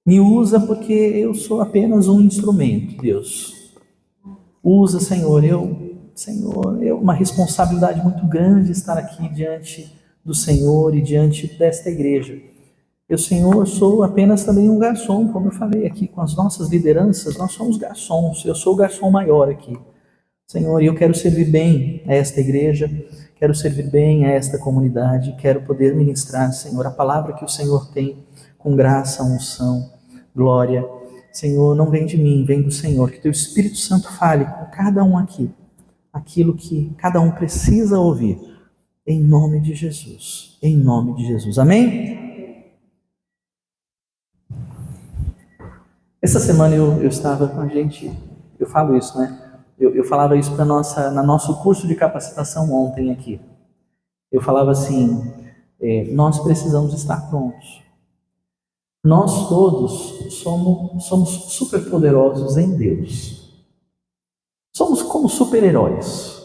Me usa porque eu sou apenas um instrumento, Deus. Usa, Senhor, é uma responsabilidade muito grande estar aqui diante do Senhor e diante desta igreja. Eu, Senhor, sou apenas também um garçom, como eu falei aqui com as nossas lideranças, nós somos garçons, eu sou o garçom maior aqui. Senhor, eu quero servir bem a esta igreja, quero servir bem a esta comunidade, quero poder ministrar, Senhor, a palavra que o Senhor tem com graça, unção, glória. Senhor, não vem de mim, vem do Senhor, que teu Espírito Santo fale com cada um aqui, aquilo que cada um precisa ouvir, em nome de Jesus, em nome de Jesus, amém? Essa semana eu estava com a gente, eu falo isso, né? Eu falava isso para no nosso curso de capacitação ontem aqui. Eu falava assim, nós precisamos estar prontos. Nós todos somos super poderosos em Deus. Somos como super-heróis.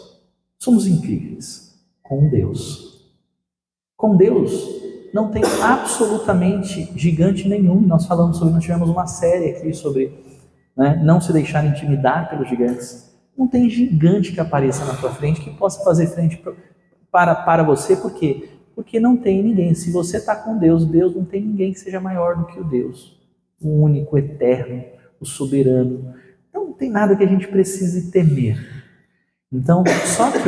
Somos incríveis com Deus. Com Deus não tem absolutamente gigante nenhum. Nós tivemos uma série aqui sobre, né, não se deixar intimidar pelos gigantes. Não tem gigante que apareça na tua frente que possa fazer frente para você, por quê? Porque não tem ninguém. Se você está com Deus, Deus não tem ninguém que seja maior do que o Deus, o único, eterno, o soberano. Então não tem nada que a gente precise temer. Então, só que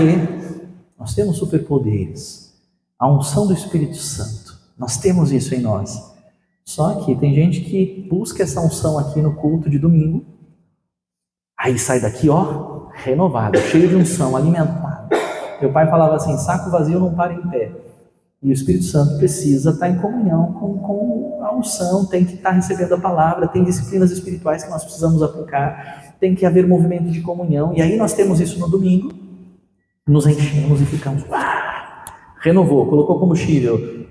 nós temos superpoderes, a unção do Espírito Santo, nós temos isso em nós. Só que tem gente que busca essa unção aqui no culto de domingo, aí sai daqui, ó, renovado, cheio de unção, alimentado. Meu pai falava assim, saco vazio não para em pé. E o Espírito Santo precisa estar em comunhão com a unção, tem que estar recebendo a palavra, tem disciplinas espirituais que nós precisamos aplicar, tem que haver movimento de comunhão. E aí nós temos isso no domingo, nos enchemos e ficamos, renovou, colocou combustível,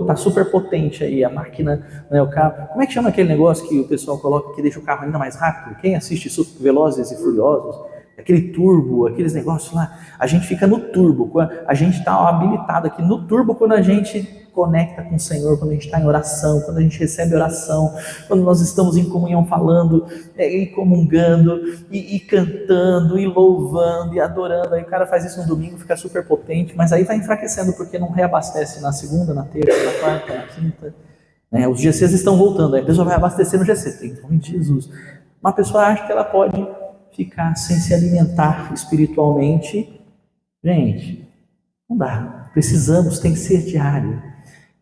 tá super potente aí a máquina, né, o carro. Como é que chama aquele negócio que o pessoal coloca que deixa o carro ainda mais rápido? Quem assiste Velozes e Furiosos, aquele turbo, aqueles negócios lá, a gente fica no turbo, a gente está habilitado aqui no turbo quando a gente conecta com o Senhor, quando a gente está em oração, quando a gente recebe oração, quando nós estamos em comunhão falando, e comungando, e cantando, e louvando, e adorando. Aí o cara faz isso no domingo, fica super potente, mas aí vai enfraquecendo, porque não reabastece na segunda, na terça, na quarta, na quinta, né? Os GCs estão voltando, aí a pessoa vai abastecer no GC, em nome de Jesus. Uma pessoa acha que ela pode ficar sem se alimentar espiritualmente. Gente, não dá, precisamos, tem que ser diário.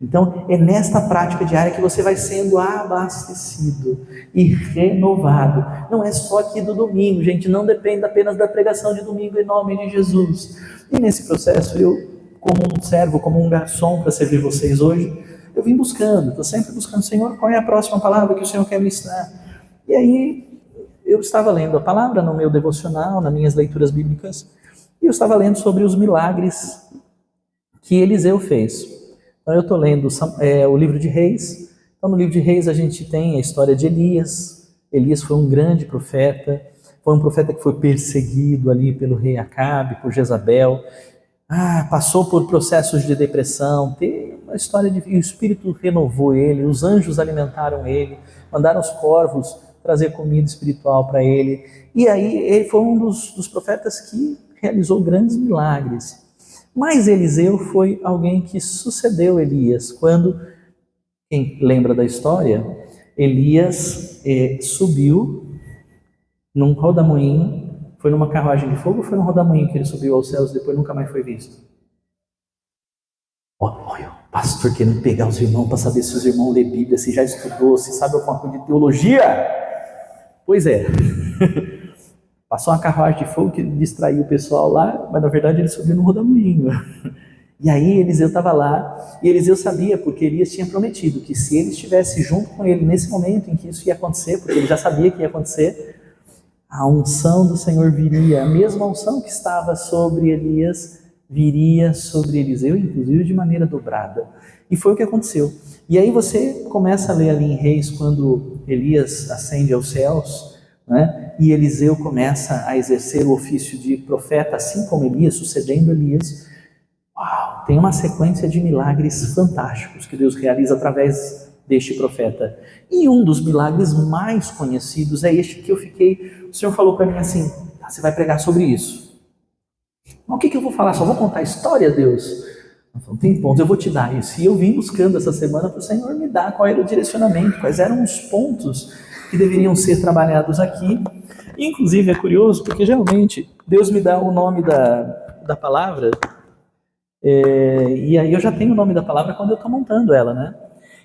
Então, é nesta prática diária que você vai sendo abastecido e renovado. Não é só aqui do domingo, gente, não depende apenas da pregação de domingo em nome de Jesus. E nesse processo, eu, como um servo, como um garçom para servir vocês hoje, eu vim buscando, estou sempre buscando, Senhor, qual é a próxima palavra que o Senhor quer me ensinar? E aí, eu estava lendo a palavra no meu devocional, nas minhas leituras bíblicas, e eu estava lendo sobre os milagres que Eliseu fez. Então eu estou lendo o livro de Reis. Então no livro de Reis a gente tem a história de Elias. Elias foi um grande profeta, foi um profeta que foi perseguido ali pelo rei Acabe, por Jezabel, passou por processos de depressão, tem uma história e o Espírito renovou ele, os anjos alimentaram ele, mandaram os corvos trazer comida espiritual para ele, e aí ele foi um dos profetas que realizou grandes milagres. Mas Eliseu foi alguém que sucedeu Elias, quando, quem lembra da história, Elias subiu num rodamuinho, foi numa carruagem de fogo ou foi num rodamuinho que ele subiu aos céus e depois nunca mais foi visto? Olha, o pastor querendo pegar os irmãos para saber se os irmãos lê Bíblia, se já estudou, se sabe alguma coisa de teologia. Pois é, passou uma carruagem de fogo que distraiu o pessoal lá, mas na verdade ele subiu no rodamuinho. E aí Eliseu estava lá, e Eliseu sabia, porque Elias tinha prometido que se ele estivesse junto com ele nesse momento em que isso ia acontecer, porque ele já sabia que ia acontecer, a unção do Senhor viria, a mesma unção que estava sobre Elias, viria sobre Eliseu, inclusive de maneira dobrada. E foi o que aconteceu. E aí você começa a ler ali em Reis, quando Elias ascende aos céus, né? E Eliseu começa a exercer o ofício de profeta, assim como Elias, sucedendo Elias. Uau, tem uma sequência de milagres fantásticos que Deus realiza através deste profeta. E um dos milagres mais conhecidos é este que eu fiquei... O Senhor falou para mim assim, você vai pregar sobre isso. Mas o que eu vou falar? Só vou contar a história, Deus? Não tem pontos, eu vou te dar isso. E eu vim buscando essa semana para o Senhor me dar qual era o direcionamento, quais eram os pontos que deveriam ser trabalhados aqui. E, inclusive é curioso, porque geralmente Deus me dá o nome da palavra, e aí eu já tenho o nome da palavra quando eu estou montando ela, né?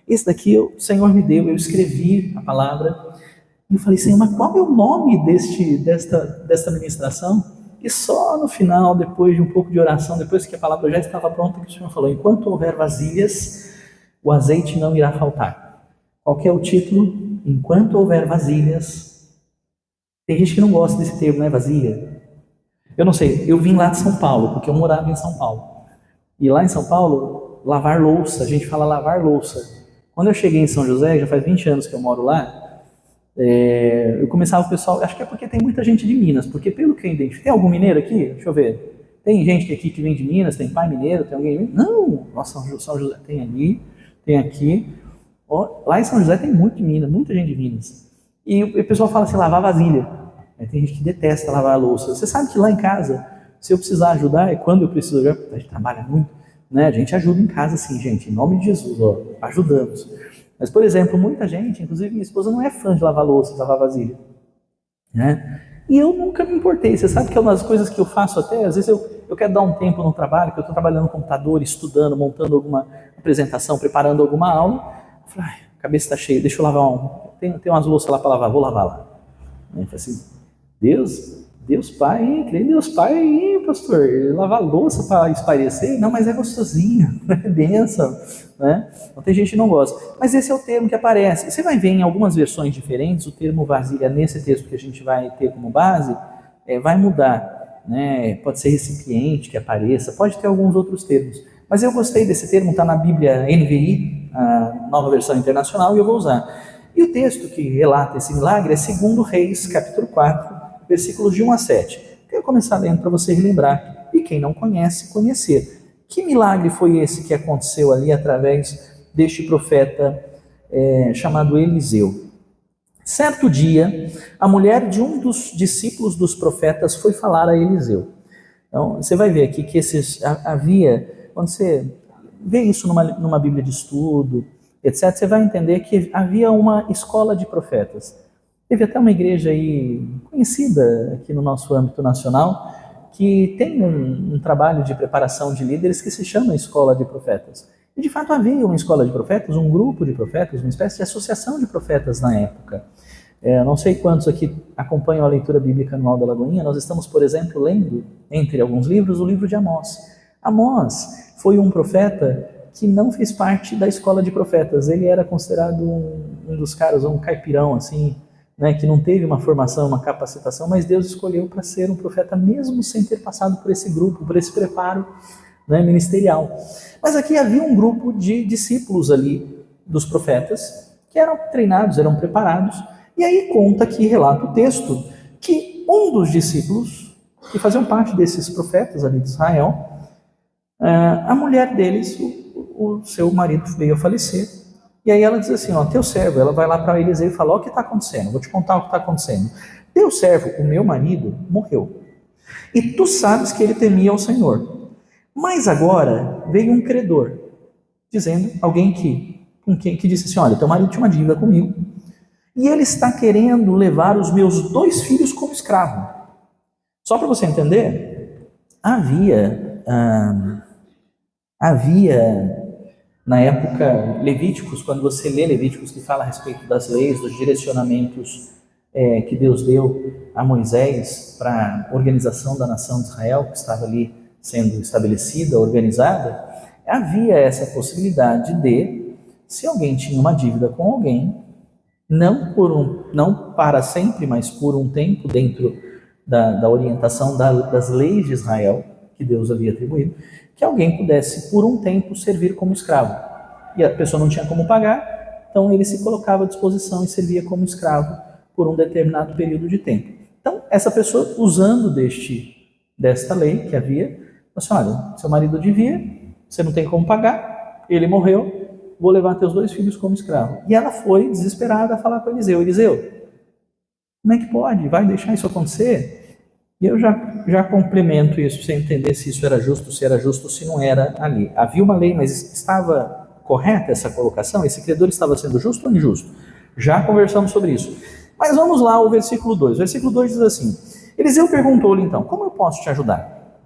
Esse daqui o Senhor me deu, eu escrevi a palavra, e eu falei, Senhor, mas qual é o nome desta ministração? E só no final, depois de um pouco de oração, depois que a palavra já estava pronta, que o Senhor falou, enquanto houver vasilhas, o azeite não irá faltar. Qual que é o título? Enquanto houver vasilhas. Tem gente que não gosta desse termo, né, vasilha? Eu não sei, eu vim lá de São Paulo, porque eu morava em São Paulo. E lá em São Paulo, lavar louça, a gente fala lavar louça. Quando eu cheguei em São José, já faz 20 anos que eu moro lá, eu começava o pessoal, acho que é porque tem muita gente de Minas, porque pelo que eu identifico, tem algum mineiro aqui? Deixa eu ver. Tem gente aqui que vem de Minas, tem pai mineiro, tem alguém? Não, nossa, São José tem ali, tem aqui. Lá em São José tem muito de Minas, muita gente de Minas. E o pessoal fala assim, lavar vasilha. Tem gente que detesta lavar a louça. Você sabe que lá em casa, se eu precisar ajudar, e quando eu preciso ajudar, a gente trabalha muito, né? A gente ajuda em casa assim, gente, em nome de Jesus, ajudamos. Mas, por exemplo, muita gente, inclusive minha esposa, não é fã de lavar louça, lavar vasilha, né? E eu nunca me importei. Você sabe que é uma das coisas que eu faço até, às vezes eu quero dar um tempo no trabalho, que eu estou trabalhando no computador, estudando, montando alguma apresentação, preparando alguma aula. Eu falo, a cabeça está cheia, deixa eu lavar tem umas louças lá para lavar, vou lavar lá. Eu falei assim, Deus Pai, creio em Deus Pai, pastor, lavar louça para espairecer? Não, mas é gostosinho, é bênção, né? Então tem gente que não gosta. Mas esse é o termo que aparece. Você vai ver em algumas versões diferentes, o termo vasilha nesse texto que a gente vai ter como base, vai mudar, né? Pode ser recipiente que apareça, pode ter alguns outros termos. Mas eu gostei desse termo, está na Bíblia NVI, a nova versão internacional, e eu vou usar. E o texto que relata esse milagre é 2 Reis, capítulo 4, versículos de 1 a 7. Eu quero começar lendo para você relembrar, e quem não conhece, conhecer. Que milagre foi esse que aconteceu ali através deste profeta chamado Eliseu? Certo dia, a mulher de um dos discípulos dos profetas foi falar a Eliseu. Então, você vai ver aqui que havia, quando você vê isso numa Bíblia de estudo, etc., você vai entender que havia uma escola de profetas. Teve até uma igreja aí conhecida aqui no nosso âmbito nacional, que tem um trabalho de preparação de líderes que se chama Escola de Profetas. E de fato havia uma escola de profetas, um grupo de profetas, uma espécie de associação de profetas na época. Não sei quantos aqui acompanham a leitura bíblica anual da Lagoinha, nós estamos, por exemplo, lendo, entre alguns livros, o livro de Amós. Amós foi um profeta que não fez parte da escola de profetas, ele era considerado um dos caras, um caipirão, assim, né, que não teve uma formação, uma capacitação, mas Deus escolheu para ser um profeta mesmo sem ter passado por esse grupo, por esse preparo, né, ministerial. Mas aqui havia um grupo de discípulos ali dos profetas que eram treinados, eram preparados, e aí conta aqui, relata o texto, que um dos discípulos, que faziam parte desses profetas ali de Israel, a mulher deles, o seu marido veio a falecer, e aí ela diz assim, teu servo, ela vai lá para Eliseu e fala, o que está acontecendo? Vou te contar o que está acontecendo. Teu servo, o meu marido, morreu. E tu sabes que ele temia ao Senhor. Mas agora veio um credor, dizendo, alguém que disse assim, olha, teu marido tinha uma dívida comigo, e ele está querendo levar os meus 2 filhos como escravo. Só para você entender, havia na época Levíticos, quando você lê Levíticos que fala a respeito das leis, dos direcionamentos que Deus deu a Moisés para a organização da nação de Israel, que estava ali sendo estabelecida, organizada, havia essa possibilidade de, se alguém tinha uma dívida com alguém, não para sempre, mas por um tempo, dentro da orientação das leis de Israel, que Deus havia atribuído, que alguém pudesse, por um tempo, servir como escravo. E a pessoa não tinha como pagar, então ele se colocava à disposição e servia como escravo por um determinado período de tempo. Então, essa pessoa, usando desta lei que havia, falou assim, olha, seu marido devia, você não tem como pagar, ele morreu, vou levar teus 2 filhos como escravo. E ela foi desesperada a falar com Eliseu. Eliseu, como é que pode? Vai deixar isso acontecer? E eu já complemento isso, sem entender se isso era justo, se era justo, se não era ali. Havia uma lei, mas estava correta essa colocação? Esse credor estava sendo justo ou injusto? Já conversamos sobre isso. Mas vamos lá ao versículo 2. O versículo 2 diz assim: Eliseu perguntou-lhe então, como eu posso te ajudar?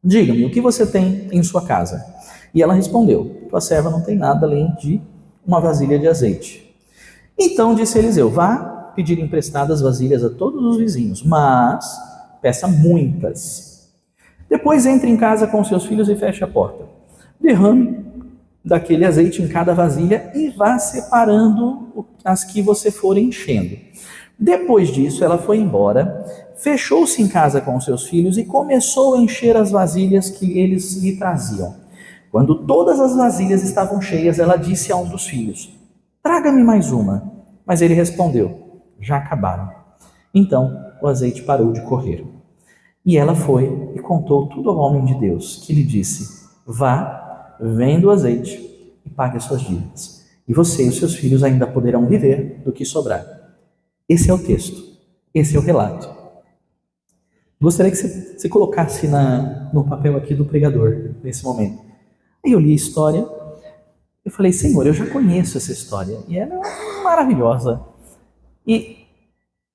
Diga-me, o que você tem em sua casa? E ela respondeu, tua serva não tem nada além de uma vasilha de azeite. Então disse Eliseu, vá pedir emprestadas vasilhas a todos os vizinhos, mas peça muitas. Depois entre em casa com seus filhos e feche a porta. Derrame daquele azeite em cada vasilha e vá separando as que você for enchendo. Depois disso, ela foi embora, fechou-se em casa com seus filhos e começou a encher as vasilhas que eles lhe traziam. Quando todas as vasilhas estavam cheias, ela disse a um dos filhos, traga-me mais uma. Mas ele respondeu, já acabaram. Então o azeite parou de correr. E ela foi e contou tudo ao homem de Deus, que lhe disse, vá, venda o azeite e pague as suas dívidas. E você e os seus filhos ainda poderão viver do que sobrar. Esse é o texto, esse é o relato. Gostaria que você colocasse no papel aqui do pregador, nesse momento. Aí eu li a história, eu falei, Senhor, eu já conheço essa história, e ela é maravilhosa. E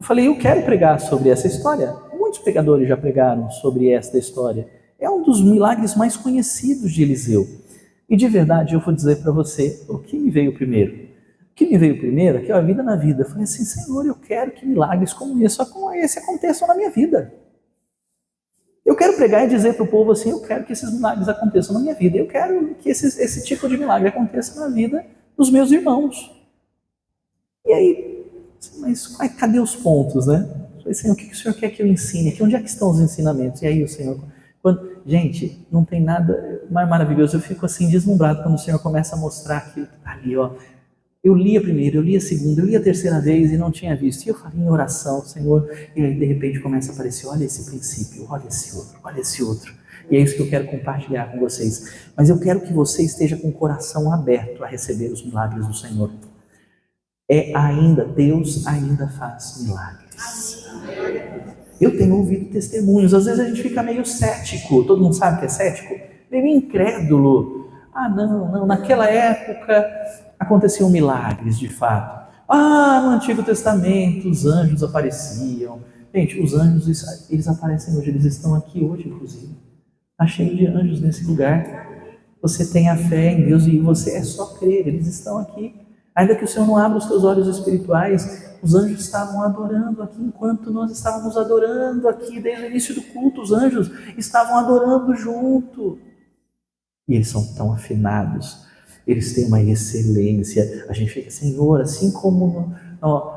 eu falei, eu quero pregar sobre essa história. Muitos pregadores já pregaram sobre esta história. É um dos milagres mais conhecidos de Eliseu. E de verdade, eu vou dizer para você, o que me veio primeiro? O que me veio primeiro é que a vida na vida. Eu falei assim, Senhor, eu quero que milagres como esse aconteçam na minha vida. Eu quero pregar e dizer para o povo assim, eu quero que esses milagres aconteçam na minha vida. Eu quero que esse tipo de milagre aconteça na vida dos meus irmãos. E aí, mas cadê os pontos, né? Eu falei, Senhor, o que o Senhor quer que eu ensine aqui? Onde é que estão os ensinamentos? E aí o Senhor... Gente, não tem nada mais maravilhoso. Eu fico assim deslumbrado quando o Senhor começa a mostrar aquilo que está ali, ó. Eu li a primeira, eu li a segunda, eu li a terceira vez e não tinha visto. E eu falei em oração, Senhor, e aí de repente começa a aparecer, olha esse princípio, olha esse outro, olha esse outro. E é isso que eu quero compartilhar com vocês. Mas eu quero que você esteja com o coração aberto a receber os milagres do Senhor. Deus ainda faz milagres. Eu tenho ouvido testemunhos, às vezes a gente fica meio cético, todo mundo sabe que é cético? Meio incrédulo. Não, naquela época aconteciam milagres de fato. No Antigo Testamento os anjos apareciam. Gente, os anjos, eles aparecem hoje, eles estão aqui hoje inclusive. Está cheio de anjos nesse lugar. Você tem a fé em Deus e você é só crer, eles estão aqui. Ainda que o Senhor não abra os teus olhos espirituais, os anjos estavam adorando aqui, enquanto nós estávamos adorando aqui, desde o início do culto, os anjos estavam adorando junto. E eles são tão afinados, eles têm uma excelência. A gente fica, Senhor, assim como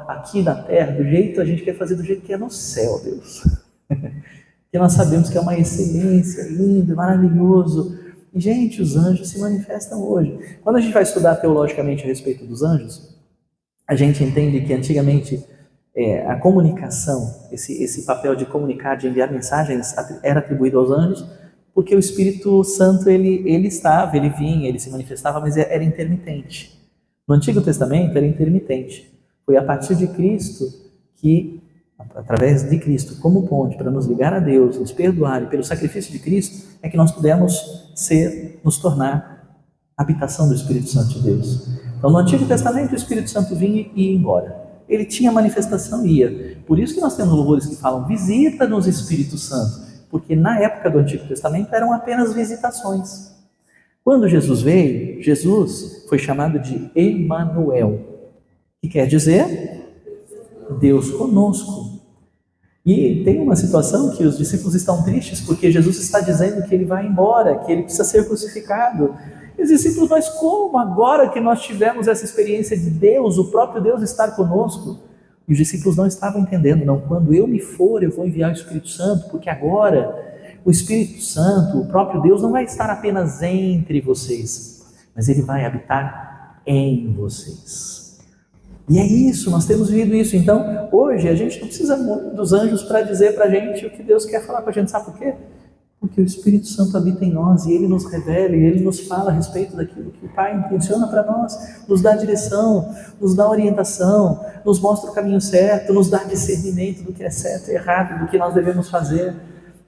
aqui na terra, a gente quer fazer do jeito que é no céu, Deus. Porque nós sabemos que é uma excelência, lindo, maravilhoso. E, gente, os anjos se manifestam hoje. Quando a gente vai estudar teologicamente a respeito dos anjos, a gente entende que antigamente a comunicação, esse papel de comunicar, de enviar mensagens, era atribuído aos anjos, porque o Espírito Santo, ele vinha, ele se manifestava, mas era intermitente. No Antigo Testamento era intermitente. Foi a partir de Cristo que, através de Cristo, como ponte para nos ligar a Deus, nos perdoar, e pelo sacrifício de Cristo, é que nós pudemos nos tornar habitação do Espírito Santo de Deus. Então, no Antigo Testamento, o Espírito Santo vinha e ia embora. Ele tinha manifestação e ia. Por isso que nós temos louvores que falam, visita-nos, Espírito Santo. Porque na época do Antigo Testamento eram apenas visitações. Quando Jesus veio, Jesus foi chamado de Emanuel, que quer dizer Deus conosco. E tem uma situação que os discípulos estão tristes porque Jesus está dizendo que ele vai embora, que ele precisa ser crucificado. E os discípulos, mas como agora que nós tivemos essa experiência de Deus, o próprio Deus estar conosco? E os discípulos não estavam entendendo, não, quando eu me for, eu vou enviar o Espírito Santo, porque agora o Espírito Santo, o próprio Deus, não vai estar apenas entre vocês, mas ele vai habitar em vocês. E é isso, nós temos vivido isso. Então, hoje, a gente não precisa muito dos anjos para dizer para a gente o que Deus quer falar com a gente. Sabe por quê? Porque o Espírito Santo habita em nós e Ele nos revela e Ele nos fala a respeito daquilo que o Pai intenciona para nós, nos dá direção, nos dá orientação, nos mostra o caminho certo, nos dá discernimento do que é certo e errado, do que nós devemos fazer.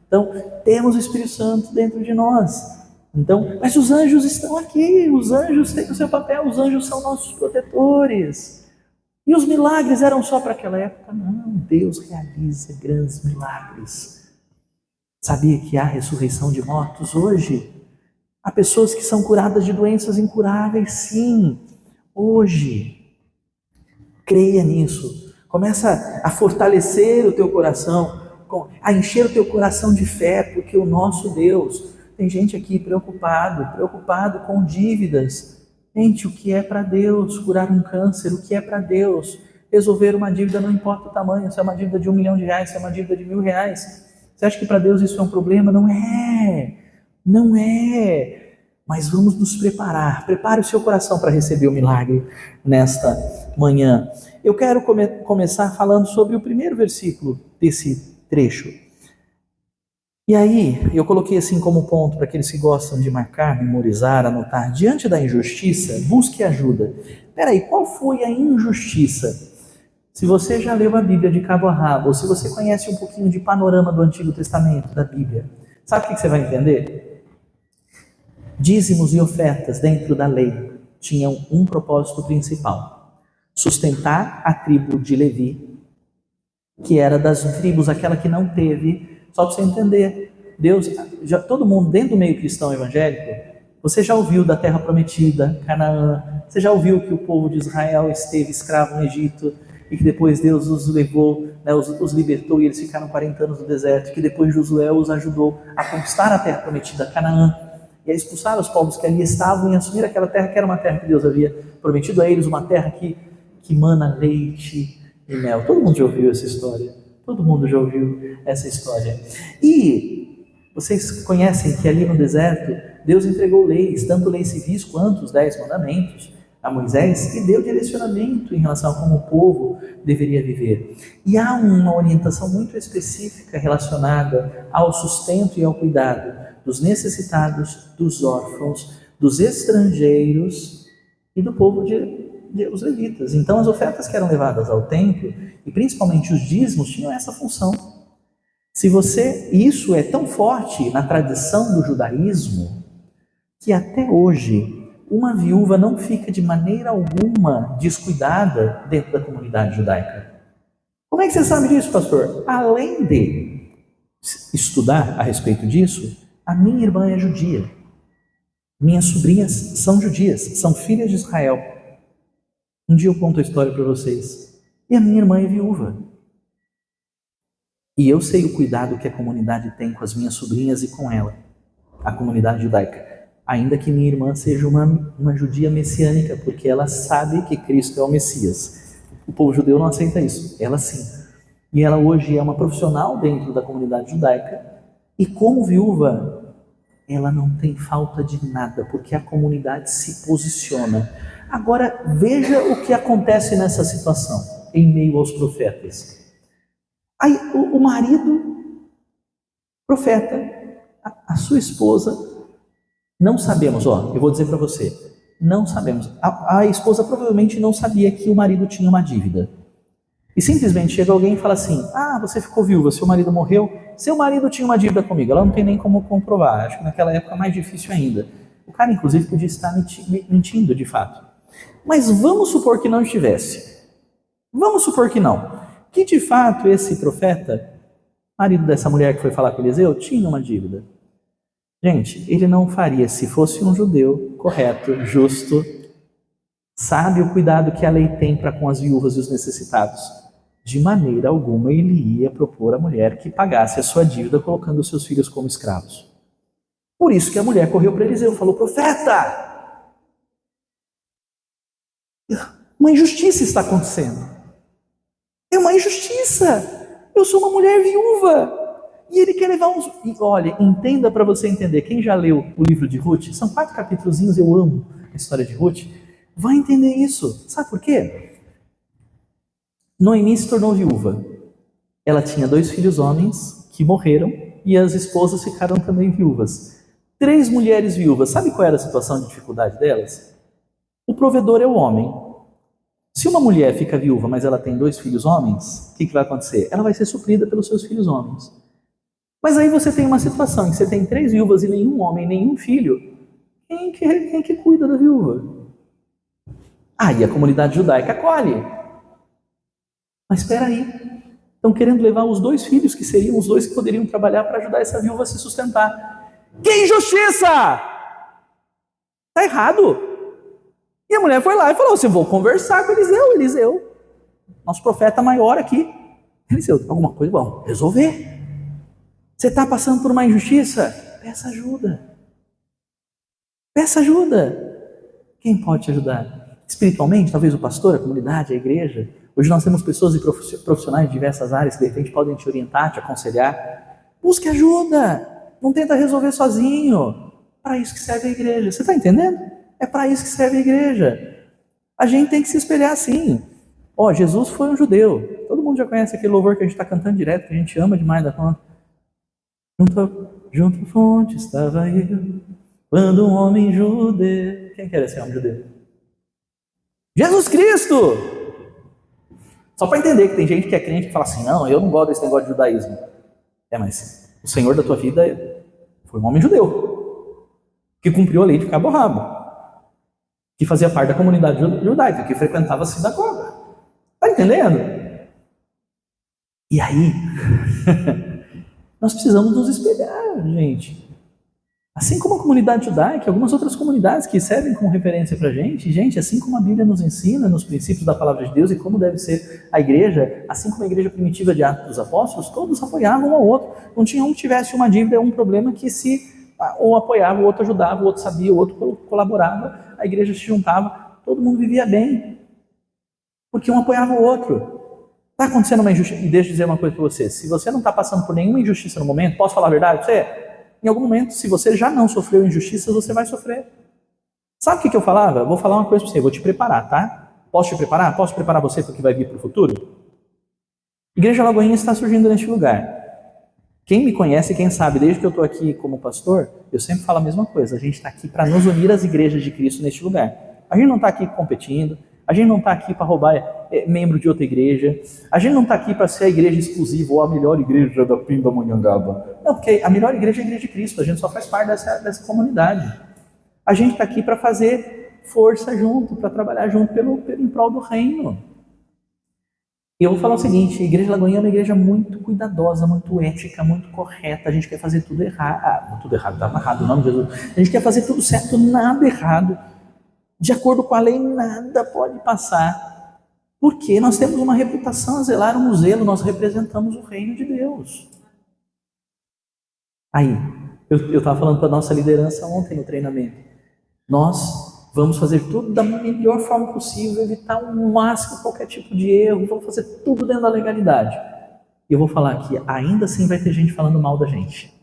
Então, temos o Espírito Santo dentro de nós. Então, mas os anjos estão aqui, os anjos têm o seu papel, os anjos são nossos protetores. E os milagres eram só para aquela época? Não, Deus realiza grandes milagres. Sabia que há ressurreição de mortos hoje? Há pessoas que são curadas de doenças incuráveis, sim, hoje. Creia nisso. Começa a fortalecer o teu coração, a encher o teu coração de fé, porque o nosso Deus, tem gente aqui preocupado com dívidas. Gente, o que é para Deus curar um câncer? O que é para Deus resolver uma dívida, não importa o tamanho, se é uma dívida de R$1 milhão, se é uma dívida de R$1.000. Você acha que para Deus isso é um problema? Não é, não é. Mas vamos nos preparar. Prepare o seu coração para receber o milagre nesta manhã. Eu quero começar falando sobre o primeiro versículo desse trecho. E aí, eu coloquei assim como ponto para aqueles que gostam de marcar, memorizar, anotar. Diante da injustiça, busque ajuda. Peraí, qual foi a injustiça? Se você já leu a Bíblia de cabo a rabo, ou se você conhece um pouquinho de panorama do Antigo Testamento, da Bíblia, sabe o que você vai entender? Dízimos e ofertas dentro da lei tinham um propósito principal: sustentar a tribo de Levi, que era das tribos aquela que não teve. Só para você entender, Deus, todo mundo dentro do meio cristão evangélico, você já ouviu da terra prometida, Canaã, você já ouviu que o povo de Israel esteve escravo no Egito, e que depois Deus os levou, né, os libertou e eles ficaram 40 anos no deserto, que depois Josué os ajudou a conquistar a terra prometida, Canaã, e a expulsar os povos que ali estavam e assumir aquela terra que era uma terra que Deus havia prometido a eles, uma terra que mana leite e mel. Todo mundo já ouviu essa história, todo mundo já ouviu essa história. E vocês conhecem que ali no deserto Deus entregou leis, tanto leis civis quanto os 10 mandamentos, a Moisés, e deu direcionamento em relação a como o povo deveria viver. E há uma orientação muito específica relacionada ao sustento e ao cuidado dos necessitados, dos órfãos, dos estrangeiros e do povo os levitas. Então as ofertas que eram levadas ao templo, e principalmente os dízimos, tinham essa função. Isso é tão forte na tradição do judaísmo, que até hoje uma viúva não fica de maneira alguma descuidada dentro da comunidade judaica. Como é que você sabe disso, pastor? Além de estudar a respeito disso, a minha irmã é judia. Minhas sobrinhas são judias, são filhas de Israel. Um dia eu conto a história para vocês. E a minha irmã é viúva. E eu sei o cuidado que a comunidade tem com as minhas sobrinhas e com ela, a comunidade judaica. Ainda que minha irmã seja uma judia messiânica, porque ela sabe que Cristo é o Messias. O povo judeu não aceita isso, ela sim. E ela hoje é uma profissional dentro da comunidade judaica, e como viúva, ela não tem falta de nada, porque a comunidade se posiciona. Agora, veja o que acontece nessa situação, em meio aos profetas. Aí, o marido, profeta, a sua esposa, não sabemos, eu vou dizer para você, não sabemos. A esposa provavelmente não sabia que o marido tinha uma dívida. E simplesmente chega alguém e fala assim: você ficou viúva, seu marido morreu, seu marido tinha uma dívida comigo. Ela não tem nem como comprovar, acho que naquela época mais difícil ainda. O cara inclusive podia estar mentindo de fato. Mas vamos supor que não estivesse. Vamos supor que não. Que de fato esse profeta, marido dessa mulher que foi falar com Eliseu, tinha uma dívida. Gente, ele não faria, se fosse um judeu correto, justo, sabe o cuidado que a lei tem para com as viúvas e os necessitados. De maneira alguma ele ia propor à mulher que pagasse a sua dívida colocando os seus filhos como escravos. Por isso que a mulher correu para Eliseu e falou: profeta, uma injustiça está acontecendo. É uma injustiça. Eu sou uma mulher viúva. E ele quer levar uns... E olha, entenda para você entender. Quem já leu o livro de Ruth, são 4 capítulozinhos, eu amo a história de Ruth, vai entender isso. Sabe por quê? Noemi se tornou viúva. Ela tinha 2 filhos homens que morreram, e as esposas ficaram também viúvas. 3 mulheres viúvas, sabe qual era a situação de dificuldade delas? O provedor é o homem. Se uma mulher fica viúva, mas ela tem 2 filhos homens, o que vai acontecer? Ela vai ser suprida pelos seus filhos homens. Mas aí você tem uma situação em que você tem 3 viúvas e nenhum homem, nenhum filho. Quem que cuida da viúva? Aí a comunidade judaica acolhe. Mas espera aí, estão querendo levar os 2 filhos, que seriam os 2 que poderiam trabalhar para ajudar essa viúva a se sustentar. Que injustiça! Está errado. E a mulher foi lá e falou assim, vou conversar com Eliseu, nosso profeta maior aqui. Eliseu, alguma coisa, vamos resolver. Você está passando por uma injustiça? Peça ajuda. Peça ajuda. Quem pode te ajudar? Espiritualmente, talvez o pastor, a comunidade, a igreja. Hoje nós temos pessoas e profissionais de diversas áreas que de repente podem te orientar, te aconselhar. Busque ajuda. Não tenta resolver sozinho. Para isso que serve a igreja. Você está entendendo? É para isso que serve a igreja. A gente tem que se espelhar assim. Jesus foi um judeu. Todo mundo já conhece aquele louvor que a gente está cantando direto, que a gente ama demais da conta. Junto à fonte estava eu, quando um homem judeu... Quem quer esse homem judeu? Jesus Cristo! Só para entender que tem gente que é crente que fala assim, não, eu não gosto desse negócio de judaísmo. Mas o Senhor da tua vida foi um homem judeu, que cumpriu a lei de cabo a rabo, que fazia parte da comunidade judaica, que frequentava a sinagoga. Está entendendo? E aí, nós precisamos nos espelhar, gente. Assim como a comunidade judaica, algumas outras comunidades que servem como referência para a gente, assim como a Bíblia nos ensina nos princípios da palavra de Deus e como deve ser a igreja, assim como a igreja primitiva de Atos dos Apóstolos, todos apoiavam um ao outro. Não tinha um que tivesse uma dívida, um problema que se ou apoiava, o outro ajudava, o outro sabia, o outro colaborava, a igreja se juntava, todo mundo vivia bem, porque um apoiava o outro. Está acontecendo uma injustiça, e deixa eu dizer uma coisa para você, se você não está passando por nenhuma injustiça no momento, posso falar a verdade para você? Em algum momento, se você já não sofreu injustiças, você vai sofrer. Sabe o que eu falava? Eu vou falar uma coisa para você, vou te preparar, tá? Posso te preparar? Posso preparar você para o que vai vir para o futuro? Igreja Lagoinha está surgindo neste lugar. Quem me conhece, quem sabe, desde que eu estou aqui como pastor, eu sempre falo a mesma coisa. A gente está aqui para nos unir às igrejas de Cristo neste lugar. A gente não está aqui competindo, a gente não está aqui para roubar membro de outra igreja, a gente não está aqui para ser a igreja exclusiva ou a melhor igreja da Pindamonhangaba. Não, porque a melhor igreja é a igreja de Cristo, a gente só faz parte dessa comunidade. A gente está aqui para fazer força junto, para trabalhar junto em prol do reino. E eu vou falar o seguinte, a Igreja Lagoinha é uma igreja muito cuidadosa, muito ética, muito correta. A gente quer fazer tudo errado. Tudo errado, está errado, em nome de Jesus. A gente quer fazer tudo certo, nada errado. De acordo com a lei, nada pode passar. Porque nós temos uma reputação a zelar, um zelo, nós representamos o reino de Deus. Aí, eu estava falando para a nossa liderança ontem no treinamento. Nós vamos fazer tudo da melhor forma possível, evitar ao máximo qualquer tipo de erro, vamos fazer tudo dentro da legalidade. E eu vou falar que ainda assim vai ter gente falando mal da gente.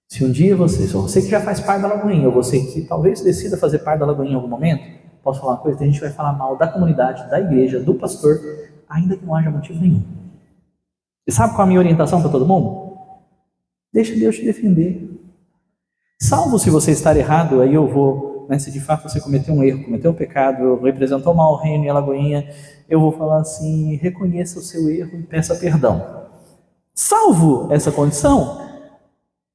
Se um dia você que já faz parte da Lagoinha, ou você que talvez decida fazer parte da Lagoinha em algum momento, posso falar uma coisa? A gente vai falar mal da comunidade, da igreja, do pastor, ainda que não haja motivo nenhum. E sabe qual é a minha orientação para todo mundo? Deixa Deus te defender. Salvo se você estar errado, aí eu vou, se de fato você cometeu um erro, cometeu um pecado, representou mal o reino e a Lagoinha, eu vou falar assim, reconheça o seu erro e peça perdão. Salvo essa condição,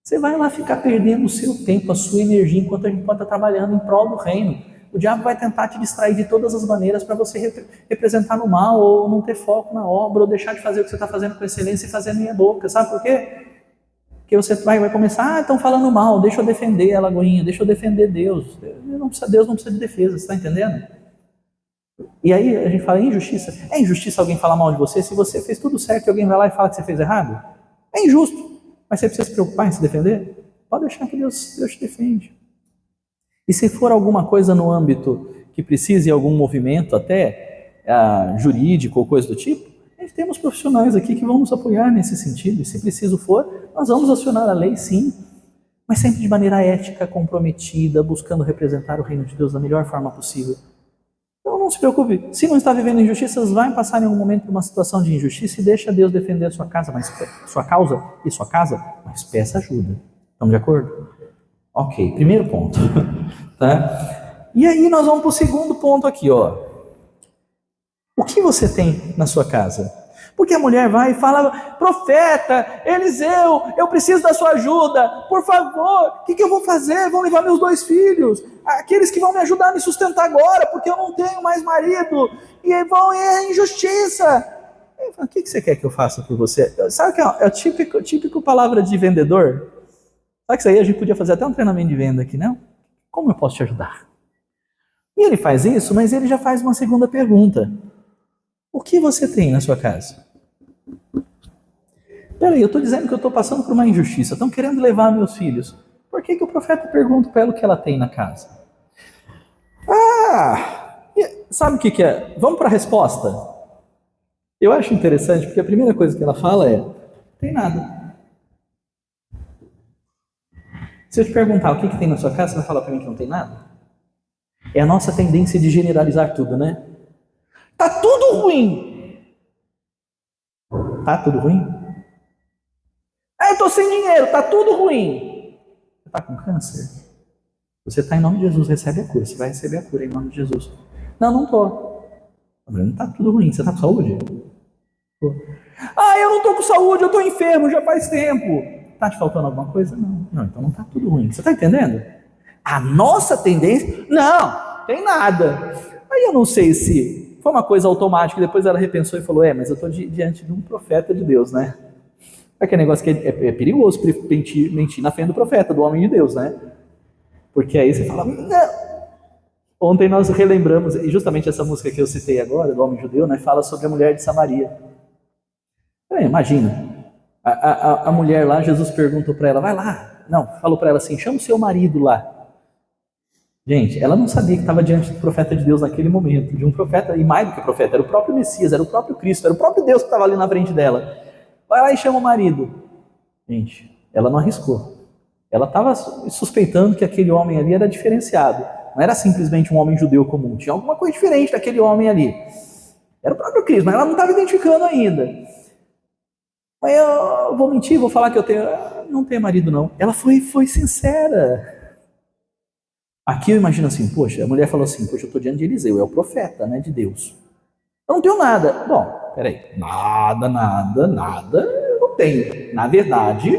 você vai lá ficar perdendo o seu tempo, a sua energia, enquanto a gente pode estar trabalhando em prol do reino. O diabo vai tentar te distrair de todas as maneiras para você representar no mal, ou não ter foco na obra, ou deixar de fazer o que você está fazendo com excelência e fazer meia boca. Sabe por quê? Porque você vai começar, estão falando mal, deixa eu defender a Lagoinha, deixa eu defender Deus. Deus não precisa de defesa, você está entendendo? E aí a gente fala injustiça. É injustiça alguém falar mal de você se você fez tudo certo e alguém vai lá e fala que você fez errado? É injusto. Mas você precisa se preocupar em se defender? Pode deixar que Deus te defende. E se for alguma coisa no âmbito que precise de algum movimento até jurídico ou coisa do tipo, temos profissionais aqui que vão nos apoiar nesse sentido. E se preciso for, nós vamos acionar a lei sim, mas sempre de maneira ética, comprometida, buscando representar o reino de Deus da melhor forma possível. Então Não se preocupe, se não está vivendo injustiças, vai passar em algum momento por uma situação de injustiça e deixa Deus defender a sua casa, sua causa e sua casa, mas peça ajuda. Estamos de acordo? Ok, primeiro ponto. Tá? E aí nós vamos para o segundo ponto aqui, ó. O que você tem na sua casa? Porque a mulher vai e fala: profeta, Eliseu, eu preciso da sua ajuda, por favor, o que eu vou fazer? Vão levar meus 2 filhos, aqueles que vão me ajudar a me sustentar agora, porque eu não tenho mais marido, e é injustiça. Eu falo: o que você quer que eu faça por você? Sabe que é o típico palavra de vendedor? Sabe que isso aí a gente podia fazer até um treinamento de venda aqui, não? Como eu posso te ajudar? E ele faz isso, mas ele já faz uma segunda pergunta. O que você tem na sua casa? Peraí, eu estou dizendo que eu estou passando por uma injustiça, estão querendo levar meus filhos. Por que o profeta pergunta para ela o que ela tem na casa? Sabe o que é? Vamos para a resposta? Eu acho interessante, porque a primeira coisa que ela fala é: não tem nada. Se eu te perguntar o que tem na sua casa, você vai falar para mim que não tem nada? É a nossa tendência de generalizar tudo, né? Tá tudo ruim. Tá tudo ruim? Eu tô sem dinheiro, tá tudo ruim. Você tá com câncer? Você tá em nome de Jesus, recebe a cura. Você vai receber a cura em nome de Jesus. Não tô. Não tá tudo ruim. Você tá com saúde? Tô. Eu não tô com saúde, eu tô enfermo já faz tempo. Tá te faltando alguma coisa? Não, então não tá tudo ruim. Você tá entendendo? A nossa tendência, não tem nada. Aí eu não sei se foi uma coisa automática, depois ela repensou e falou: mas eu estou diante de um profeta de Deus, né? Aquele negócio que é perigoso mentir na frente do profeta, do homem de Deus, né? Porque aí você fala: não. Ontem nós relembramos, e justamente essa música que eu citei agora, do homem judeu, né, fala sobre a mulher de Samaria. Imagina, a mulher lá, Jesus perguntou para ela: vai lá. Não, falou para ela assim: chama o seu marido lá. Gente, ela não sabia que estava diante do profeta de Deus naquele momento, de um profeta, e mais do que profeta, era o próprio Messias, era o próprio Cristo, era o próprio Deus que estava ali na frente dela. Vai lá e chama o marido. Gente, ela não arriscou. Ela estava suspeitando que aquele homem ali era diferenciado. Não era simplesmente um homem judeu comum, tinha alguma coisa diferente daquele homem ali. Era o próprio Cristo, mas ela não estava identificando ainda. Mas eu vou mentir, vou falar que eu não tenho marido não. Ela foi sincera. Aqui eu imagino assim: poxa, a mulher falou assim: poxa, eu estou diante de Eliseu, é o profeta, né, de Deus. Eu não tenho nada. Bom, peraí, nada, eu não tenho. Na verdade,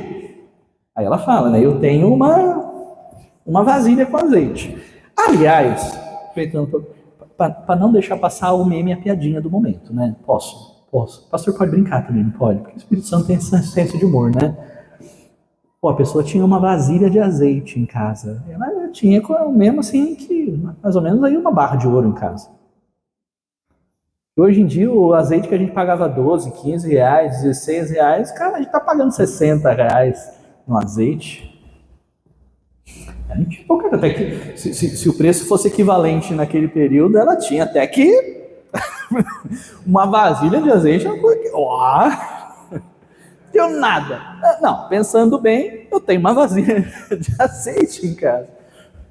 aí ela fala, né, eu tenho uma vasilha com azeite. Aliás, para não deixar passar o meme e a piadinha do momento, né, posso. O pastor pode brincar também, não pode? Porque o Espírito Santo tem esse senso de humor, né? A pessoa tinha uma vasilha de azeite em casa. Ela tinha mesmo assim, que mais ou menos aí uma barra de ouro em casa. Hoje em dia, o azeite que a gente pagava 12, 15 reais, 16 reais, cara, a gente tá pagando 60 reais no azeite. Até que, se o preço fosse equivalente naquele período, ela tinha até que uma vasilha de azeite. Tenho nada. Não, pensando bem, eu tenho uma vasilha de azeite em casa.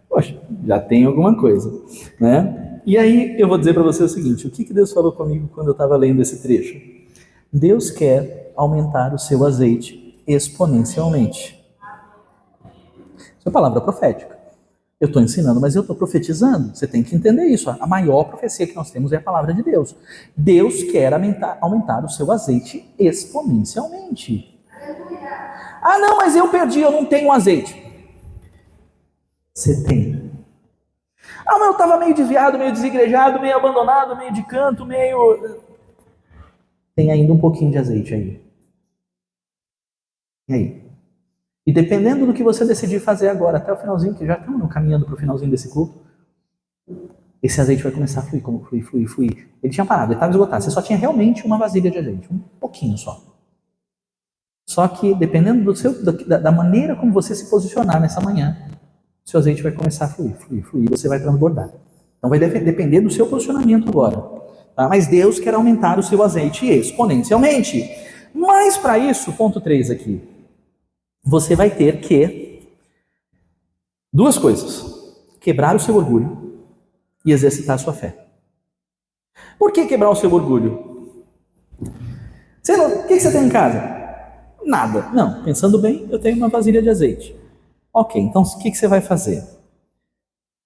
Poxa, já tem alguma coisa, né? E aí eu vou dizer para você o seguinte: o que Deus falou comigo quando eu estava lendo esse trecho? Deus quer aumentar o seu azeite exponencialmente. Isso é palavra profética. Eu estou ensinando, mas eu estou profetizando. Você tem que entender isso. A maior profecia que nós temos é a palavra de Deus. Deus quer aumentar o seu azeite exponencialmente. Não, mas eu perdi, eu não tenho azeite. Você tem. Mas eu estava meio desviado, meio desigrejado, meio abandonado, meio de canto, meio... Tem ainda um pouquinho de azeite aí. E aí? E dependendo do que você decidir fazer agora, até o finalzinho, que já estamos caminhando para o finalzinho desse culto, esse azeite vai começar a fluir. Ele tinha parado, ele estava esgotado. Você só tinha realmente uma vasilha de azeite, um pouquinho só. Só que, dependendo da maneira como você se posicionar nessa manhã, seu azeite vai começar a fluir, e você vai transbordar. Então vai depender do seu posicionamento agora. Tá? Mas Deus quer aumentar o seu azeite exponencialmente. Mas para isso, ponto 3 aqui, você vai ter que, 2 coisas: quebrar o seu orgulho e exercitar a sua fé. Por que quebrar o seu orgulho? O que você tem em casa? Nada. Não, pensando bem, eu tenho uma vasilha de azeite. Ok, então o que você vai fazer?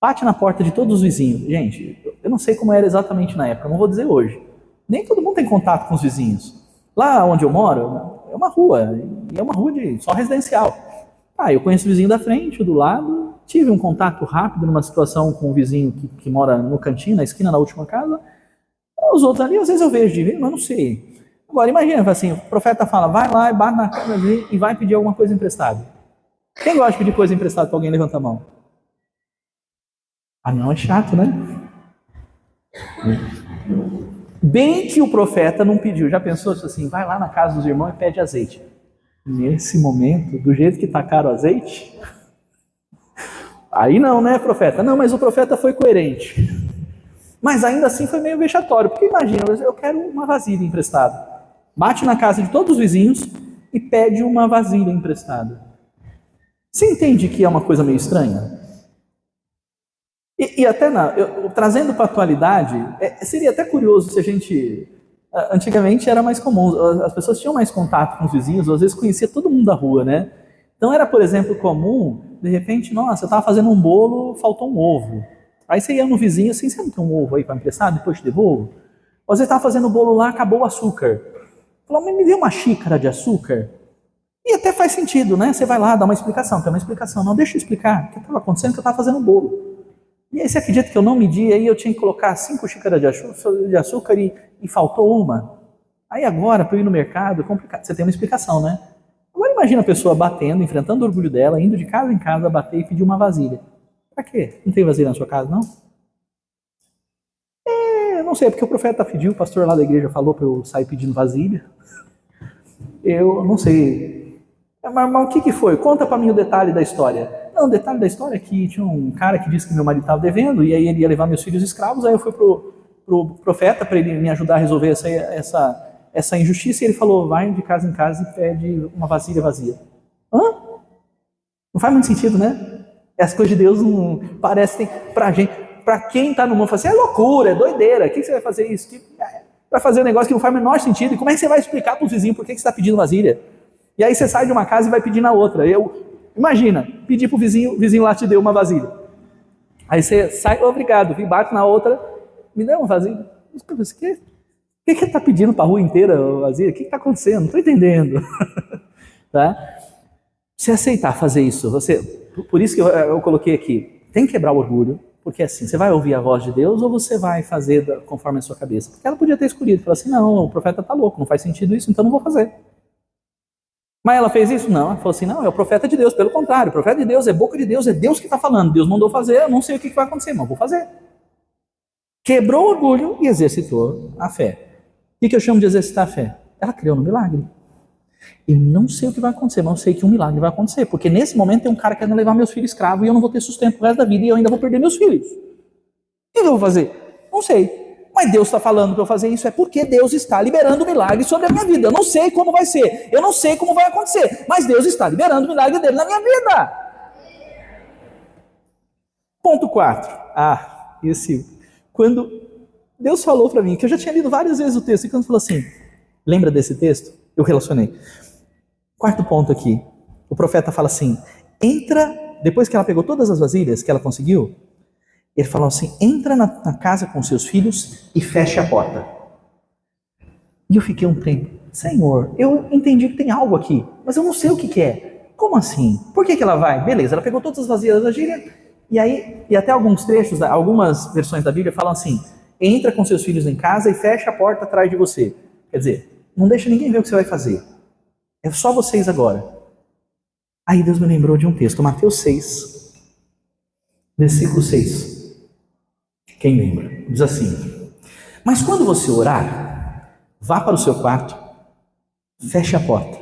Bate na porta de todos os vizinhos. Gente, eu não sei como era exatamente na época, não vou dizer hoje. Nem todo mundo tem contato com os vizinhos. Lá onde eu moro, é uma rua, e é uma rua só residencial. Eu conheço o vizinho da frente, o do lado, tive um contato rápido numa situação com o vizinho que mora no cantinho, na esquina, na última casa. Os outros ali, às vezes eu vejo de ver, mas não sei. Agora, imagina, assim, o profeta fala, vai lá e bate na casa ali e vai pedir alguma coisa emprestada. Quem gosta de pedir coisa emprestada para alguém, levanta a mão. Não, é chato, né? Bem que o profeta não pediu, já pensou assim, vai lá na casa dos irmãos e pede azeite. Nesse momento, do jeito que está caro o azeite, aí não, né, profeta? Não, mas o profeta foi coerente. Mas ainda assim foi meio vexatório, porque imagina, eu quero uma vasilha emprestada. Bate na casa de todos os vizinhos e pede uma vasilha emprestada. Você entende que é uma coisa meio estranha? E até trazendo para a atualidade, seria até curioso se a gente... Antigamente era mais comum, as pessoas tinham mais contato com os vizinhos, ou às vezes conhecia todo mundo da rua, né? Então era, por exemplo, comum, de repente, nossa, eu estava fazendo um bolo, faltou um ovo. Aí você ia no vizinho assim, você não tem um ovo aí para emprestar, depois te devolvo? Ou você estava fazendo o bolo lá, acabou o açúcar. Falou, mas me dê uma xícara de açúcar. E até faz sentido, né? Você vai lá, dá uma explicação, tem uma explicação. Não, deixa eu explicar. O que estava acontecendo? Que eu estava fazendo um bolo. E aí você acredita que eu não medi, aí eu tinha que colocar 5 xícaras de açúcar e faltou uma. Aí agora, para eu ir no mercado, é complicado. Você tem uma explicação, né? Agora imagina a pessoa batendo, enfrentando o orgulho dela, indo de casa em casa, bater e pedir uma vasilha. Pra quê? Não tem vasilha na sua casa, não? Eu não sei, é porque o profeta pediu, o pastor lá da igreja falou para eu sair pedindo vasilha. Eu não sei. Mas o que foi? Conta para mim o detalhe da história. Não, o detalhe da história é que tinha um cara que disse que meu marido estava devendo, e aí ele ia levar meus filhos escravos, aí eu fui pro profeta para ele me ajudar a resolver essa injustiça, e ele falou, vai de casa em casa e pede uma vasilha vazia. Hã? Não faz muito sentido, né? As coisas de Deus não parecem pra gente, pra quem tá no mundo, fala assim, é loucura, é doideira, o que você vai fazer isso? Vai fazer um negócio que não faz o menor sentido, e como é que você vai explicar pro vizinho por que você está pedindo vasilha? E aí você sai de uma casa e vai pedir na outra. Imagina, pedir pro vizinho, o vizinho lá te deu uma vasilha. Aí você sai, obrigado, bate na outra, me dá uma vasilha. O que você está pedindo para a rua inteira vasilha? O que está acontecendo? Não estou entendendo. Tá? Se aceitar fazer isso, por isso que eu coloquei aqui, tem que quebrar o orgulho, porque assim, você vai ouvir a voz de Deus ou você vai fazer conforme a sua cabeça? Porque ela podia ter escolhido, falar assim, não, o profeta está louco, não faz sentido isso, então não vou fazer. Mas ela fez isso? Não, ela falou assim, não, é o profeta de Deus, pelo contrário, o profeta de Deus, é boca de Deus, é Deus que está falando, Deus mandou fazer, eu não sei o que vai acontecer, mas vou fazer. Quebrou o orgulho e exercitou a fé. O que eu chamo de exercitar a fé? Ela creu no milagre. Eu não sei o que vai acontecer, mas eu sei que um milagre vai acontecer, porque nesse momento tem um cara querendo levar meus filhos escravos e eu não vou ter sustento pro resto da vida e eu ainda vou perder meus filhos. O que eu vou fazer? Não sei. Mas Deus está falando para eu fazer isso, é porque Deus está liberando o milagre sobre a minha vida. Eu não sei como vai ser, eu não sei como vai acontecer, mas Deus está liberando o milagre dele na minha vida. Ponto 4. Quando Deus falou para mim, que eu já tinha lido várias vezes o texto, e quando falou assim, lembra desse texto? Eu relacionei. Quarto ponto aqui, o profeta fala assim, depois que ela pegou todas as vasilhas que ela conseguiu, ele falou assim, entra na casa com seus filhos e feche a porta. E eu fiquei um tempo, Senhor, eu entendi que tem algo aqui, mas eu não sei o que é. Como assim? Por que ela vai? Beleza, ela pegou todas as vasilhas da vasilha, e até alguns trechos, algumas versões da Bíblia falam assim, entra com seus filhos em casa e fecha a porta atrás de você. Quer dizer, não deixa ninguém ver o que você vai fazer. É só vocês agora. Aí Deus me lembrou de um texto, Mateus 6, versículo 6. Quem lembra? Diz assim, mas quando você orar, vá para o seu quarto, feche a porta.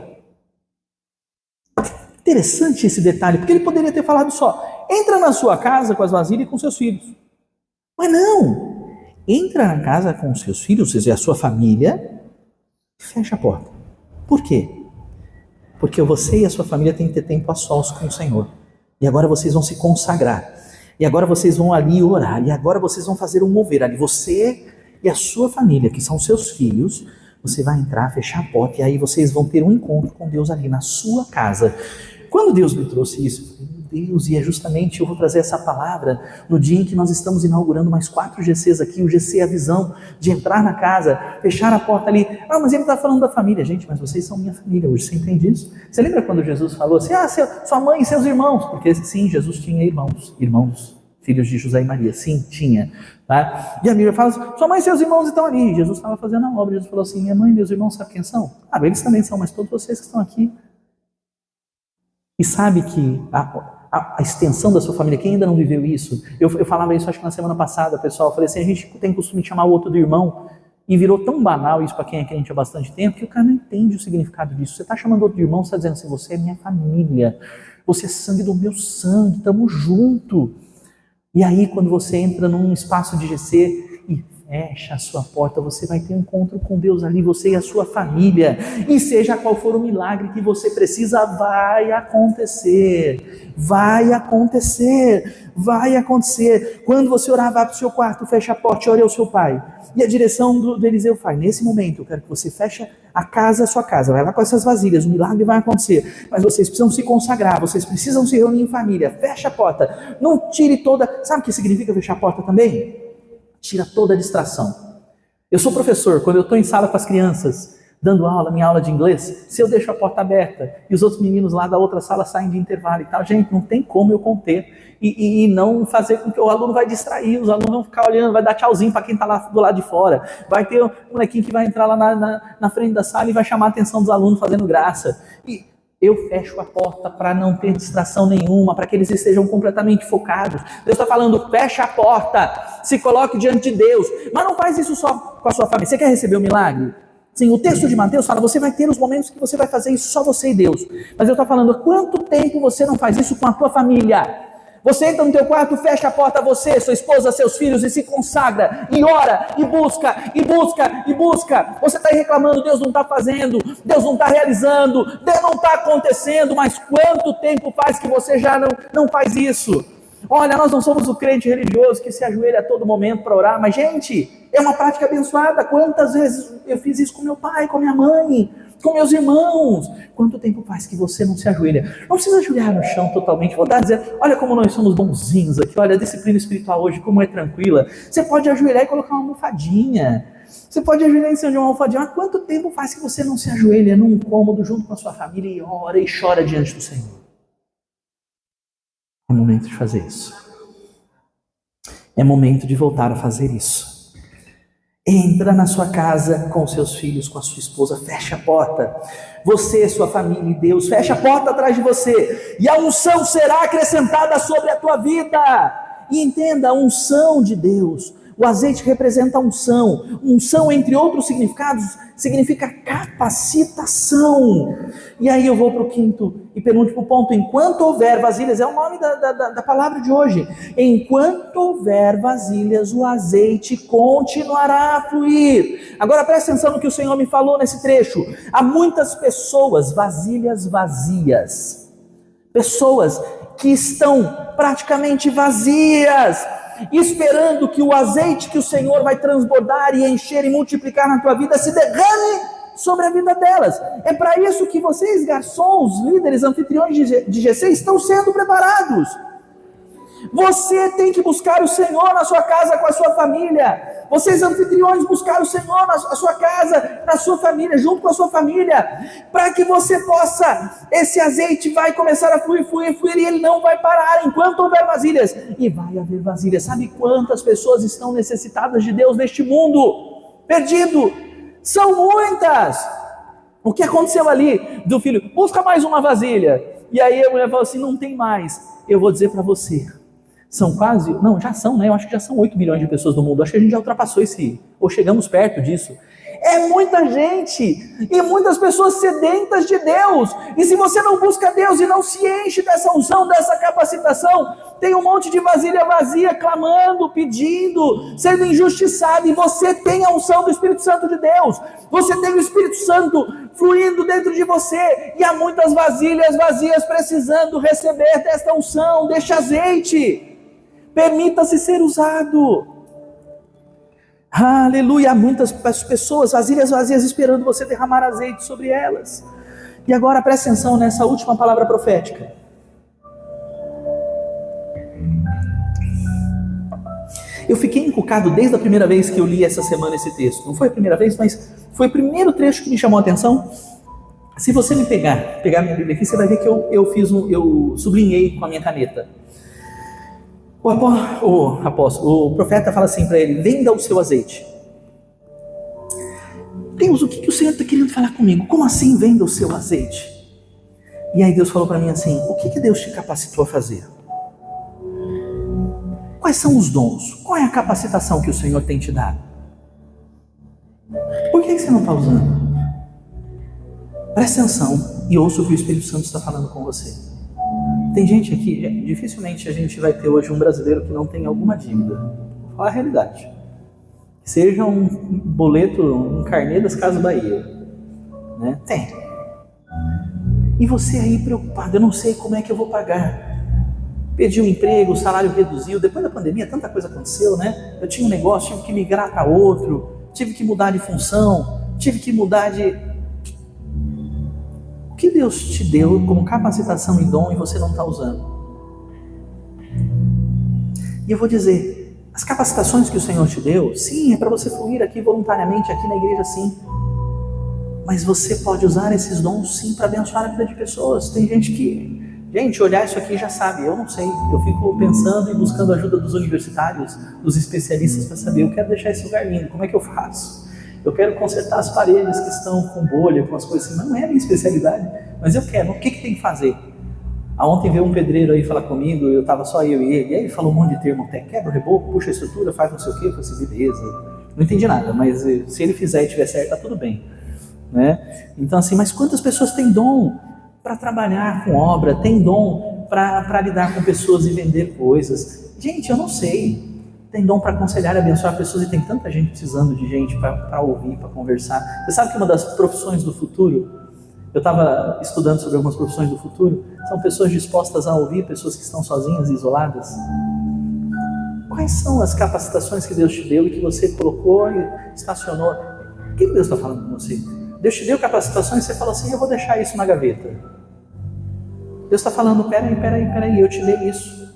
Interessante esse detalhe, porque ele poderia ter falado só, entra na sua casa com as vasilhas e com seus filhos. Mas não, entra na casa com os seus filhos, ou seja, a sua família, e fecha a porta. Por quê? Porque você e a sua família têm que ter tempo a sós com o Senhor. E agora vocês vão se consagrar. E agora vocês vão ali orar. E agora vocês vão fazer um mover ali. Você e a sua família, que são seus filhos, você vai entrar, fechar a porta, e aí vocês vão ter um encontro com Deus ali na sua casa. Quando Deus me trouxe isso, eu falei, meu Deus, e é justamente, eu vou trazer essa palavra no dia em que nós estamos inaugurando mais 4 GCs aqui. O GC é a visão de entrar na casa, fechar a porta ali. Ah, mas ele está falando da família. Gente, mas vocês são minha família hoje, você entende isso? Você lembra quando Jesus falou assim, sua mãe e seus irmãos? Porque sim, Jesus tinha irmãos, filhos de José e Maria, sim, tinha. Tá? E a Bíblia fala, sua mãe e seus irmãos estão ali. Jesus estava fazendo a obra, Jesus falou assim, minha mãe e meus irmãos, sabe quem são? Ah, eles também são, mas todos vocês que estão aqui. E sabe que a extensão da sua família, quem ainda não viveu isso, eu falava isso acho que na semana passada, pessoal, eu falei assim, a gente tem costume de chamar o outro de irmão, e virou tão banal isso para quem é crente há bastante tempo, que o cara não entende o significado disso. Você está chamando outro de irmão, você está dizendo assim, você é minha família, você é sangue do meu sangue, estamos juntos. E aí quando você entra num espaço de GC e fecha a sua porta, você vai ter um encontro com Deus ali, você e a sua família, e seja qual for o milagre que você precisa, vai acontecer. Quando você orar, vá para o seu quarto, fecha a porta e ore ao seu pai. E a direção do Eliseu faz, nesse momento, eu quero que você feche a sua casa, vai lá com essas vasilhas, o milagre vai acontecer, mas vocês precisam se consagrar, vocês precisam se reunir em família, fecha a porta, não tire toda, sabe o que significa fechar a porta também? Tira toda a distração. Eu sou professor, quando eu estou em sala com as crianças, dando aula, minha aula de inglês, se eu deixo a porta aberta e os outros meninos lá da outra sala saem de intervalo e tal, gente, não tem como eu conter e não fazer com que o aluno vai distrair, os alunos vão ficar olhando, vai dar tchauzinho para quem está lá do lado de fora, vai ter um molequinho que vai entrar lá na frente da sala e vai chamar a atenção dos alunos fazendo graça. E eu fecho a porta para não ter distração nenhuma, para que eles estejam completamente focados. Deus está falando, fecha a porta, se coloque diante de Deus, mas não faz isso só com a sua família. Você quer receber o milagre? Sim, o texto de Mateus fala, você vai ter os momentos que você vai fazer isso só você e Deus. Mas eu estou falando, há quanto tempo você não faz isso com a tua família? Você entra no teu quarto, fecha a porta, você, sua esposa, seus filhos, e se consagra, e ora, e busca. Você está aí reclamando, Deus não está fazendo, Deus não está realizando, Deus não está acontecendo, mas quanto tempo faz que você já não faz isso? Olha, nós não somos o crente religioso que se ajoelha a todo momento para orar, mas gente, é uma prática abençoada. Quantas vezes eu fiz isso com meu pai, com minha mãe, com meus irmãos? Quanto tempo faz que você não se ajoelha? Não precisa ajoelhar no chão totalmente, vou dar a dizer, olha como nós somos bonzinhos aqui, olha a disciplina espiritual hoje, como é tranquila. Você pode ajoelhar e colocar uma almofadinha, você pode ajoelhar em cima de uma almofadinha, mas quanto tempo faz que você não se ajoelha num cômodo junto com a sua família e ora e chora diante do Senhor? É momento de fazer isso. É momento de voltar a fazer isso. Entra na sua casa com seus filhos, com a sua esposa, fecha a porta. Você, sua família e Deus, fecha a porta atrás de você. E a unção será acrescentada sobre a tua vida. E entenda, a unção de Deus. O azeite representa a unção. Unção, entre outros significados, significa capacitação. E aí eu vou para o quinto e penúltimo ponto. Enquanto houver vasilhas, é o nome da palavra de hoje. Enquanto houver vasilhas, o azeite continuará a fluir. Agora presta atenção no que o Senhor me falou nesse trecho. Há muitas pessoas, vasilhas vazias. Pessoas que estão praticamente vazias, esperando que o azeite que o Senhor vai transbordar e encher e multiplicar na tua vida se derrame sobre a vida delas. É para isso que vocês, garçons, líderes, anfitriões de GC, estão sendo preparados. Você tem que buscar o Senhor na sua casa com a sua família. Vocês, anfitriões, buscar o Senhor na sua casa, na sua família, junto com a sua família, para que você possa, esse azeite vai começar a fluir, e ele não vai parar enquanto houver vasilhas. E vai haver vasilhas. Sabe quantas pessoas estão necessitadas de Deus neste mundo? Perdido. São muitas. O que aconteceu ali do filho? Busca mais uma vasilha. E aí a mulher falou assim, não tem mais. Eu vou dizer para você, são quase, não, já são, né? Eu acho que já são 8 bilhões de pessoas no mundo. Acho que a gente já ultrapassou ou chegamos perto disso. É muita gente, e muitas pessoas sedentas de Deus. E se você não busca Deus e não se enche dessa unção, dessa capacitação, tem um monte de vasilha vazia, clamando, pedindo, sendo injustiçado, e você tem a unção do Espírito Santo de Deus. Você tem o Espírito Santo fluindo dentro de você, e há muitas vasilhas vazias precisando receber desta unção, deste azeite. Permita-se ser usado. Aleluia, há muitas pessoas, vasilhas vazias, esperando você derramar azeite sobre elas. E agora presta atenção nessa última palavra profética. Eu fiquei encucado desde a primeira vez que eu li essa semana esse texto. Não foi a primeira vez, mas foi o primeiro trecho que me chamou a atenção. Se você me pegar minha Bíblia aqui, você vai ver que eu sublinhei com a minha caneta. O profeta fala assim para ele: venda o seu azeite. Deus, o que o Senhor está querendo falar comigo? Como assim venda o seu azeite? E aí Deus falou para mim assim: o que Deus te capacitou a fazer? Quais são os dons? Qual é a capacitação que o Senhor tem te dado? Por que você não está usando? Presta atenção e ouça o que o Espírito Santo está falando com você. Tem gente aqui, dificilmente a gente vai ter hoje um brasileiro que não tem alguma dívida. Vou falar a realidade. Seja um boleto, um carnê das Casas Bahia. Né? Tem. E você aí preocupado: eu não sei como é que eu vou pagar. Perdi o emprego, o salário reduziu. Depois da pandemia, tanta coisa aconteceu, né? Eu tinha um negócio, tive que migrar para outro, tive que mudar de função, tive que mudar de... O que Deus te deu como capacitação e dom e você não está usando? E eu vou dizer, as capacitações que o Senhor te deu, sim, é para você fluir aqui voluntariamente, aqui na igreja, sim. Mas você pode usar esses dons, sim, para abençoar a vida de pessoas. Tem gente que... Gente, olhar isso aqui já sabe, eu não sei. Eu fico pensando e buscando a ajuda dos universitários, dos especialistas para saber. Eu quero deixar esse lugar lindo, como é que eu faço? Eu quero consertar as paredes que estão com bolha, com as coisas assim. Não é a minha especialidade, mas eu quero. O que tem que fazer? Ontem veio um pedreiro aí falar comigo, eu estava só eu e ele. E aí ele falou um monte de termo, quebra o reboco, puxa a estrutura, faz não sei o quê. Eu falei assim, beleza. Não entendi nada, mas se ele fizer e tiver certo, tá tudo bem. Né? Então assim, mas quantas pessoas têm dom para trabalhar com obra, tem dom para lidar com pessoas e vender coisas? Gente, eu não sei. Tem dom para aconselhar e abençoar pessoas, e tem tanta gente precisando de gente para ouvir, para conversar. Você sabe que uma das profissões do futuro, eu estava estudando sobre algumas profissões do futuro, são pessoas dispostas a ouvir, pessoas que estão sozinhas e isoladas. Quais são as capacitações que Deus te deu e que você colocou e estacionou? O que Deus está falando com você? Deus te deu capacitações e você fala assim: eu vou deixar isso na gaveta. Deus está falando: peraí, eu te dei isso.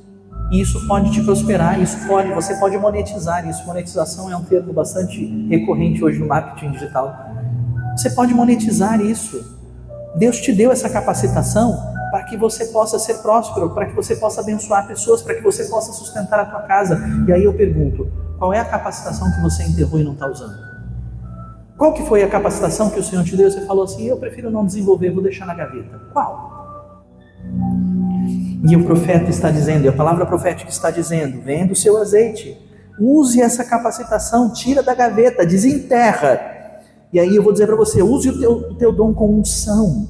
E isso pode te prosperar, você pode monetizar isso. Monetização é um termo bastante recorrente hoje no marketing digital. Você pode monetizar isso. Deus te deu essa capacitação para que você possa ser próspero, para que você possa abençoar pessoas, para que você possa sustentar a tua casa. E aí eu pergunto: qual é a capacitação que você enterrou e não está usando? Qual que foi a capacitação que o Senhor te deu? Você falou assim: eu prefiro não desenvolver, vou deixar na gaveta. Qual? E o profeta está dizendo, e a palavra profética está dizendo: venda o seu azeite, use essa capacitação, tira da gaveta, desenterra. E aí eu vou dizer para você: use o teu dom com unção,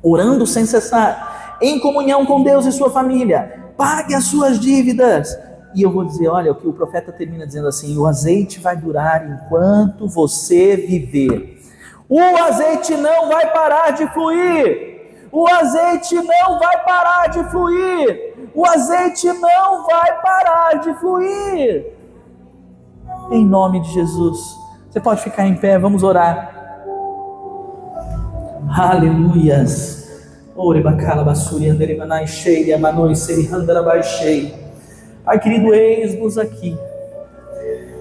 orando sem cessar, em comunhão com Deus e sua família, pague as suas dívidas. E eu vou dizer, olha, o que o profeta termina dizendo assim: o azeite vai durar enquanto você viver. O azeite não vai parar de fluir. O azeite não vai parar de fluir. O azeite não vai parar de fluir. Em nome de Jesus. Você pode ficar em pé, vamos orar. Aleluias. Pai querido, eis-nos aqui.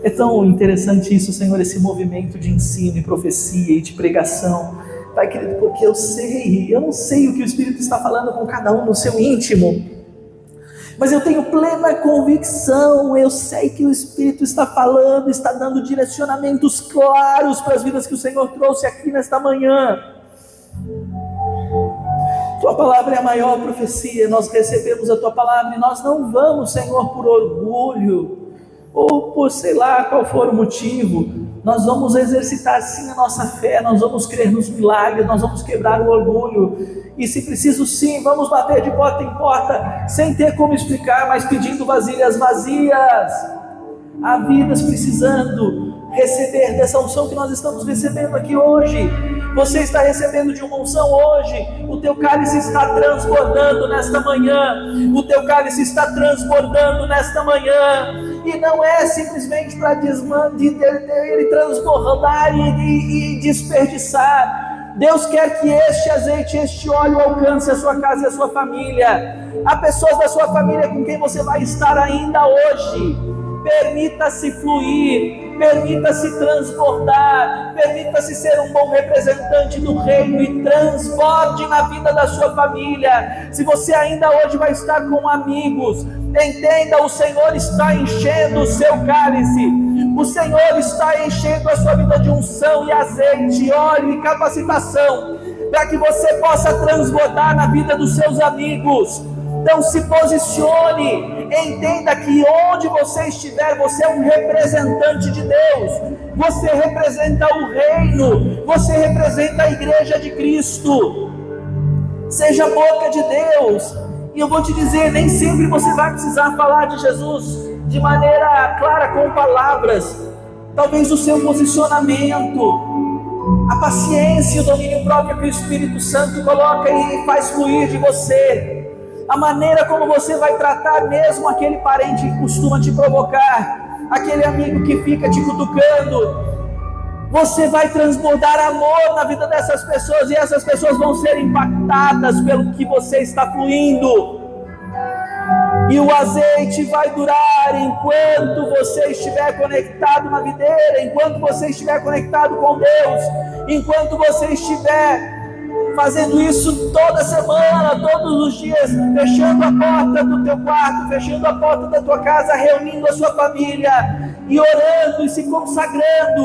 É tão interessante isso, Senhor, esse movimento de ensino e profecia e de pregação. Pai querido, porque eu não sei o que o Espírito está falando com cada um no seu íntimo, mas eu tenho plena convicção, eu sei que o Espírito está falando, está dando direcionamentos claros para as vidas que o Senhor trouxe aqui nesta manhã. Tua palavra é a maior profecia, nós recebemos a Tua palavra e nós não vamos, Senhor, por orgulho, ou por sei lá qual for o motivo. Nós vamos exercitar sim a nossa fé, nós vamos crer nos milagres, nós vamos quebrar o orgulho, e se preciso sim, vamos bater de porta em porta, sem ter como explicar, mas pedindo vasilhas vazias. Há vidas precisando receber dessa unção que nós estamos recebendo aqui hoje. Você está recebendo de uma unção hoje, o teu cálice está transbordando nesta manhã, o teu cálice está transbordando nesta manhã, e não é simplesmente para ele transbordar e desperdiçar. Deus quer que este azeite, este óleo alcance a sua casa e a sua família. Há pessoas da sua família com quem você vai estar ainda hoje. Permita-se fluir, permita-se transbordar, permita-se ser um bom representante do reino e transborde na vida da sua família. Se você ainda hoje vai estar com amigos, entenda, o Senhor está enchendo o seu cálice, o Senhor está enchendo a sua vida de unção e azeite, óleo e capacitação, para que você possa transbordar na vida dos seus amigos. Então se posicione, entenda que onde você estiver, você é um representante de Deus, você representa o reino, você representa a igreja de Cristo. Seja a boca de Deus. E eu vou te dizer, nem sempre você vai precisar falar de Jesus de maneira clara com palavras. Talvez o seu posicionamento, a paciência e o domínio próprio que o Espírito Santo coloca e faz fluir de você, a maneira como você vai tratar mesmo aquele parente que costuma te provocar, aquele amigo que fica te cutucando, você vai transbordar amor na vida dessas pessoas, e essas pessoas vão ser impactadas pelo que você está fluindo, e o azeite vai durar enquanto você estiver conectado na videira, enquanto você estiver conectado com Deus, enquanto você estiver fazendo isso toda semana, todos os dias, fechando a porta do teu quarto, fechando a porta da tua casa, reunindo a sua família e orando e se consagrando.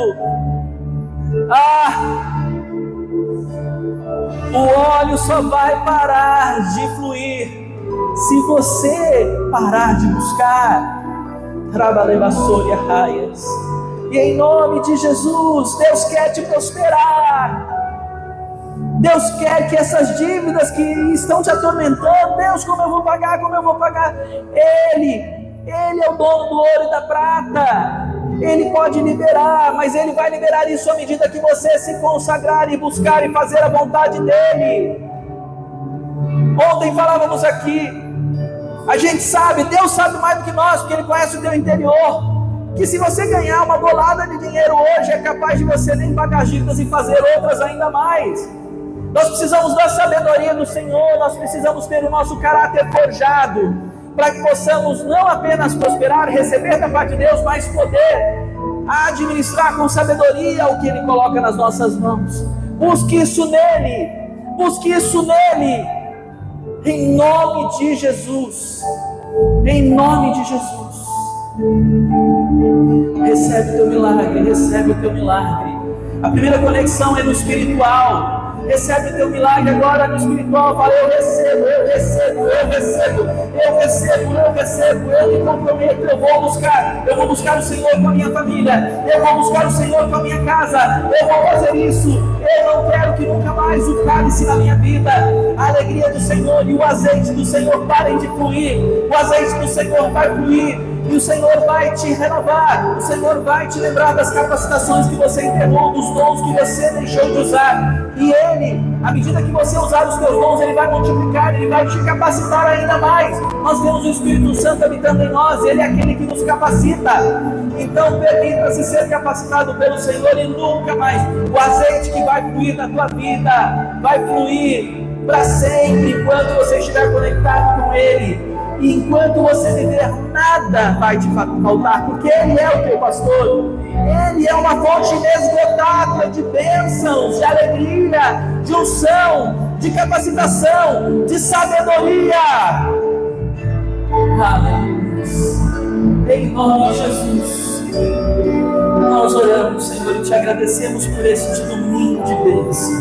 O óleo só vai parar de fluir se você parar de buscar. E em nome de Jesus, Deus quer te prosperar. Deus quer que essas dívidas que estão te atormentando, Deus, como eu vou pagar, Ele é o dono do ouro e da prata, Ele pode liberar, mas Ele vai liberar isso à medida que você se consagrar e buscar e fazer a vontade dEle. Ontem falávamos aqui, a gente sabe, Deus sabe mais do que nós, porque Ele conhece o teu interior, que se você ganhar uma bolada de dinheiro hoje, é capaz de você nem pagar dívidas e fazer outras ainda mais. Nós precisamos da sabedoria do Senhor, nós precisamos ter o nosso caráter forjado, para que possamos não apenas prosperar, receber da parte de Deus, mas poder administrar com sabedoria o que Ele coloca nas nossas mãos. Busque isso nele, em nome de Jesus, em nome de Jesus. Recebe o teu milagre. A primeira conexão é no espiritual. Recebe o teu milagre agora no espiritual. Fala, eu recebo, eu me comprometo, eu vou buscar o Senhor com a minha família, eu vou buscar o Senhor com a minha casa, eu vou fazer isso, eu não quero que nunca mais o cálice na minha vida, a alegria do Senhor e o azeite do Senhor parem de fluir, o azeite do Senhor vai fluir, e o Senhor vai te renovar, o Senhor vai te lembrar das capacitações que você enterrou, dos dons que você deixou de usar, e Ele, à medida que você usar os teus dons, Ele vai multiplicar, Ele vai te capacitar ainda mais. Nós temos o Espírito Santo habitando em nós, Ele é aquele que nos capacita. Então permita-se ser capacitado pelo Senhor e nunca mais. O azeite que vai fluir na tua vida, vai fluir para sempre, enquanto você estiver conectado com Ele. E enquanto você viver, nada vai te faltar, porque Ele é o teu pastor. Ele é uma fonte inesgotável de bênçãos, de alegria, de unção, de capacitação, de sabedoria. Aleluia. Em nome de Jesus, nós oramos, Senhor, e te agradecemos por este domingo de bênção.